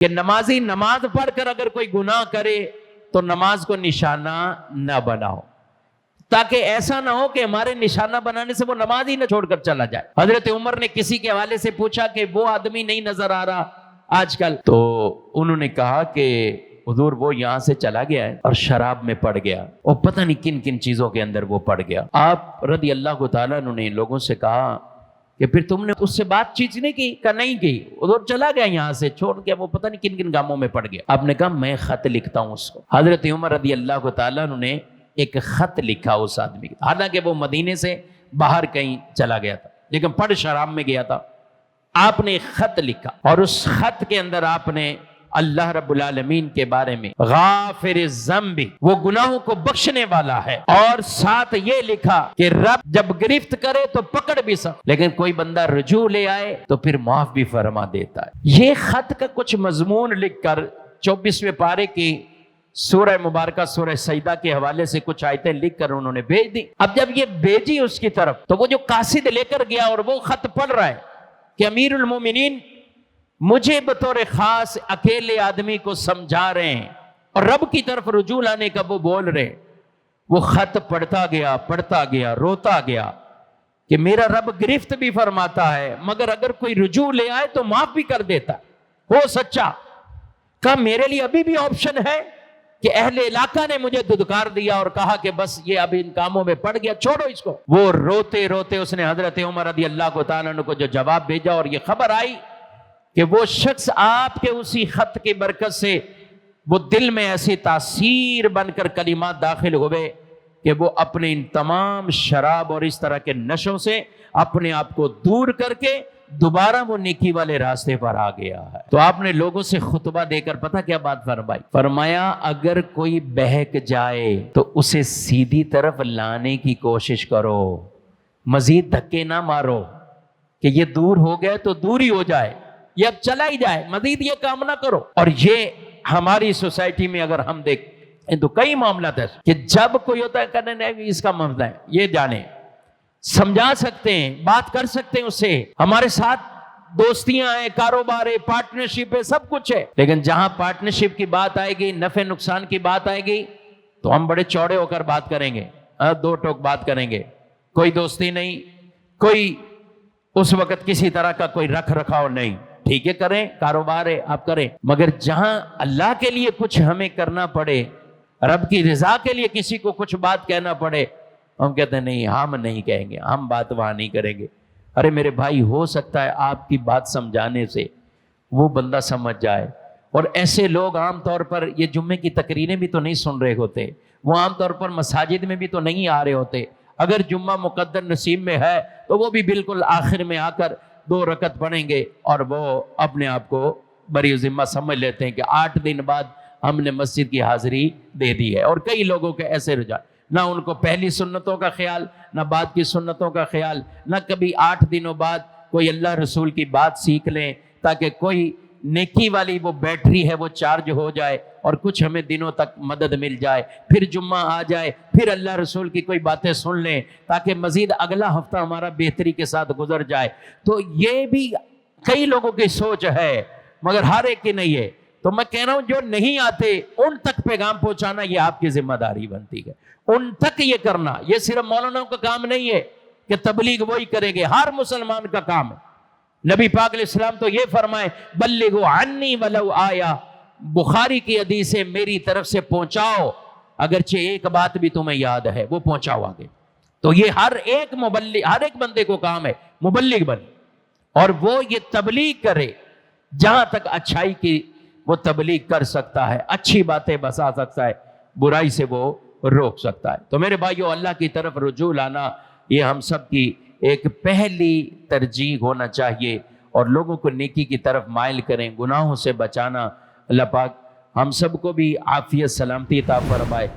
کہ نمازی نماز پڑھ کر اگر کوئی گناہ کرے تو نماز کو نشانہ نہ بناؤ، تاکہ ایسا نہ ہو کہ ہمارے نشانہ بنانے سے وہ نماز ہی نہ چھوڑ کر چلا جائے۔ حضرت عمر نے کسی کے حوالے سے پوچھا کہ وہ آدمی نہیں نظر آ رہا آج کل، تو انہوں نے کہا کہ حضور وہ یہاں سے چلا گیا ہے اور شراب میں پڑ گیا، اور پتہ نہیں کن کن چیزوں کے اندر وہ پڑ گیا۔ آپ رضی اللہ تعالیٰ عنہ نے لوگوں سے کہا کہ پھر تم نے اس سے بات چیت نہیں کی؟ کہ نہیں کی، حضور چلا گیا یہاں سے چھوڑ کے، وہ پتہ نہیں کن کن کاموں میں پڑ گیا۔ آپ نے کہا میں خط لکھتا ہوں اس کو۔ حضرت عمر رضی اللہ تعالیٰ عنہ نے ایک خط لکھا اس آدمی کا، حالانکہ وہ مدینے سے باہر کہیں چلا گیا تھا لیکن پڑھ شراب میں گیا تھا۔ آپ نے ایک خط لکھا اور اس خط کے اندر آپ نے اللہ رب العالمین کے بارے میں غافر الذنب، وہ گناہوں کو بخشنے والا ہے، اور ساتھ یہ لکھا کہ رب جب گرفت کرے تو پکڑ بھی سکتا، لیکن کوئی بندہ رجوع لے آئے تو پھر معاف بھی فرما دیتا ہے۔ یہ خط کا کچھ مضمون لکھ کر 24ویں پارے کی سورہ مبارکہ سورہ سجدہ کے حوالے سے کچھ آیتیں لکھ کر انہوں نے بھیج دی۔ اب جب یہ بھیجی اس کی طرف، تو وہ جو قاصد لے کر گیا اور وہ خط پڑھ رہا ہے کہ امیر المومنین مجھے بطور خاص اکیلے آدمی کو سمجھا رہے ہیں اور رب کی طرف رجوع لانے کا وہ بول رہے ہیں۔ وہ خط پڑھتا گیا روتا گیا کہ میرا رب گرفت بھی فرماتا ہے مگر اگر کوئی رجوع لے آئے تو معاف بھی کر دیتا ہے، وہ سچا۔ کہا میرے لیے ابھی بھی آپشن ہے کہ اہل علاقہ نے مجھے دھدکار دیا اور کہا کہ بس یہ اب ان کاموں میں پڑ گیا، چھوڑو اس کو۔ وہ روتے روتے اس نے حضرت عمر رضی اللہ تعالیٰ عنہ کو جو جواب بھیجا، اور یہ خبر آئی کہ وہ شخص آپ کے اسی خط کی برکت سے وہ دل میں ایسی تاثیر بن کر کلمات داخل ہوئے کہ وہ اپنے ان تمام شراب اور اس طرح کے نشوں سے اپنے آپ کو دور کر کے دوبارہ وہ نیکی والے راستے پر آ گیا ہے۔ تو آپ نے لوگوں سے خطبہ دے کر پتہ کیا بات فرمائی؟ فرمایا اگر کوئی بہک جائے تو اسے سیدھی طرف لانے کی کوشش کرو، مزید دھکے نہ مارو کہ یہ دور ہو گئے تو دور ہی ہو جائے، یہ اب چلا ہی جائے، مزید یہ کام نہ کرو۔ اور یہ ہماری سوسائٹی میں اگر ہم دیکھیں تو کئی معاملات ہیں کہ جب کوئی ہوتا ہے کہنے نہیں اس کا مسئلہ ہے، یہ جانے سمجھا سکتے ہیں، بات کر سکتے ہیں اس سے، ہمارے ساتھ دوستیاں ہیں، کاروبار ہے، پارٹنرشپ ہے، سب کچھ ہے، لیکن جہاں پارٹنرشپ کی بات آئے گی، نفع نقصان کی بات آئے گی تو ہم بڑے چوڑے ہو کر بات کریں گے، دو ٹوک بات کریں گے، کوئی دوستی نہیں، کوئی اس وقت کسی طرح کا کوئی رکھ رکھاؤ نہیں۔ ٹھیک ہے کریں، کاروبار ہے آپ کریں، مگر جہاں اللہ کے لیے کچھ ہمیں کرنا پڑے، رب کی رضا کے لیے کسی کو کچھ بات کہنا پڑے، ہم کہتے ہیں نہیں ہم نہیں کہیں گے، ہم بات وہاں نہیں کریں گے۔ ارے میرے بھائی، ہو سکتا ہے آپ کی بات سمجھانے سے وہ بندہ سمجھ جائے، اور ایسے لوگ عام طور پر یہ جمعے کی تقریریں بھی تو نہیں سن رہے ہوتے، وہ عام طور پر مساجد میں بھی تو نہیں آ رہے ہوتے، اگر جمعہ مقدر نصیب میں ہے تو وہ بھی بالکل آخر میں آ کر 2 رکعت پڑھیں گے، اور وہ اپنے آپ کو بری ذمہ سمجھ لیتے ہیں کہ 8 دن بعد ہم نے مسجد کی حاضری دے دی ہے۔ اور کئی لوگوں کے ایسے رجحان، نہ ان کو پہلی سنتوں کا خیال، نہ بعد کی سنتوں کا خیال، نہ کبھی 8 دنوں بعد کوئی اللہ رسول کی بات سیکھ لیں تاکہ کوئی نیکی والی وہ بیٹری ہے وہ چارج ہو جائے اور کچھ ہمیں دنوں تک مدد مل جائے، پھر جمعہ آ جائے، پھر اللہ رسول کی کوئی باتیں سن لیں تاکہ مزید اگلا ہفتہ ہمارا بہتری کے ساتھ گزر جائے۔ تو یہ بھی کئی لوگوں کی سوچ ہے مگر ہر ایک کی نہیں ہے۔ تو میں کہہ رہا ہوں جو نہیں آتے ان تک پیغام پہنچانا یہ آپ کی ذمہ داری بنتی ہے، ان تک یہ کرنا، یہ صرف مولانا کا کام نہیں ہے کہ تبلیغ وہی کریں گے، ہر مسلمان کا کام ہے۔ نبی پاک علیہ السلام تو یہ فرمائے بلغوا عنی ولو آیا، بخاری کی حدیث ہے میری طرف سے پہنچاؤ، اگرچہ ایک بات بھی تمہیں یاد ہے وہ پہنچاؤ آگے۔ تو یہ ہر ایک مبلغ، ہر ایک بندے کو کام ہے مبلغ بن، اور وہ یہ تبلیغ کرے جہاں تک اچھائی کی وہ تبلیغ کر سکتا ہے، اچھی باتیں بتا سکتا ہے، برائی سے وہ روک سکتا ہے۔ تو میرے بھائیو، اللہ کی طرف رجوع لانا یہ ہم سب کی ایک پہلی ترجیح ہونا چاہیے، اور لوگوں کو نیکی کی طرف مائل کریں، گناہوں سے بچانا۔ اللہ پاک ہم سب کو بھی عافیت سلامتی عطا فرمائے۔